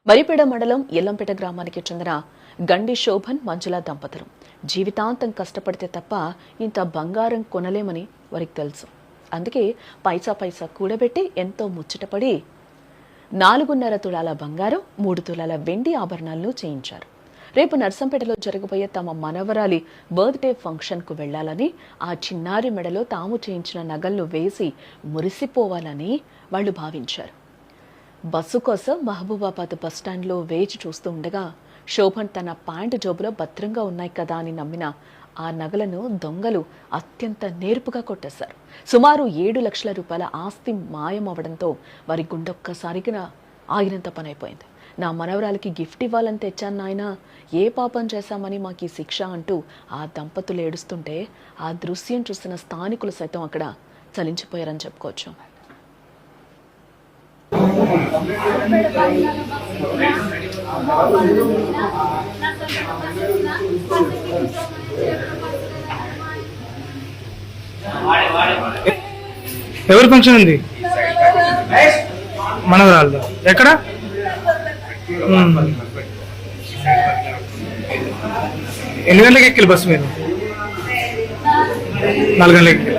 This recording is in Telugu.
మరిపేడ మండలం ఎల్లంపేట గ్రామానికి చెందిన గండి శోభన్ మంజుల దంపతులు జీవితాంతం కష్టపడితే తప్ప ఇంత బంగారం కొనలేమని వారికి తెలుసు. అందుకే పైసా పైసా కూడబెట్టి ఎంతో ముచ్చటపడి 4.5 తులాల బంగారం 3 తులాల వెండి ఆభరణాలను చేయించారు. రేపు నర్సంపేటలో జరగబోయే తమ మనవరాలి బర్త్డే ఫంక్షన్కు వెళ్లాలని, ఆ చిన్నారి మెడలో తాము చేయించిన నగలను వేసి మురిసిపోవాలని వాళ్ళు భావించారు. బస్సు కోసం మహబూబాబాద్ బస్టాండ్లో వేచి చూస్తూ ఉండగా శోభన్ తన ప్యాంటు జోబులో భద్రంగా ఉన్నాయి కదా అని నమ్మిన ఆ నగలను దొంగలు అత్యంత నేర్పుగా కొట్టేశారు. సుమారు 7 లక్షల రూపాయల ఆస్తి మాయమవడంతో వారి గుండొక్కసారిగా ఆగినంత పనైపోయింది. నా మనవరాలకి గిఫ్ట్ ఇవ్వాలని తెచ్చాను నాయన, ఏ పాపం చేశామని మాకు ఈ శిక్ష అంటూ ఆ దంపతులు ఏడుస్తుంటే ఆ దృశ్యం చూసిన స్థానికులు సైతం అక్కడ చలించిపోయారని చెప్పుకోవచ్చు. ఎవరి ఫంక్షన్ ఉంది? మనవరాలు ఎక్కడ? ఎన్ని గంటలకు ఎక్కిలు బస్సు మీరు? 4 గంటలకు ఎక్కి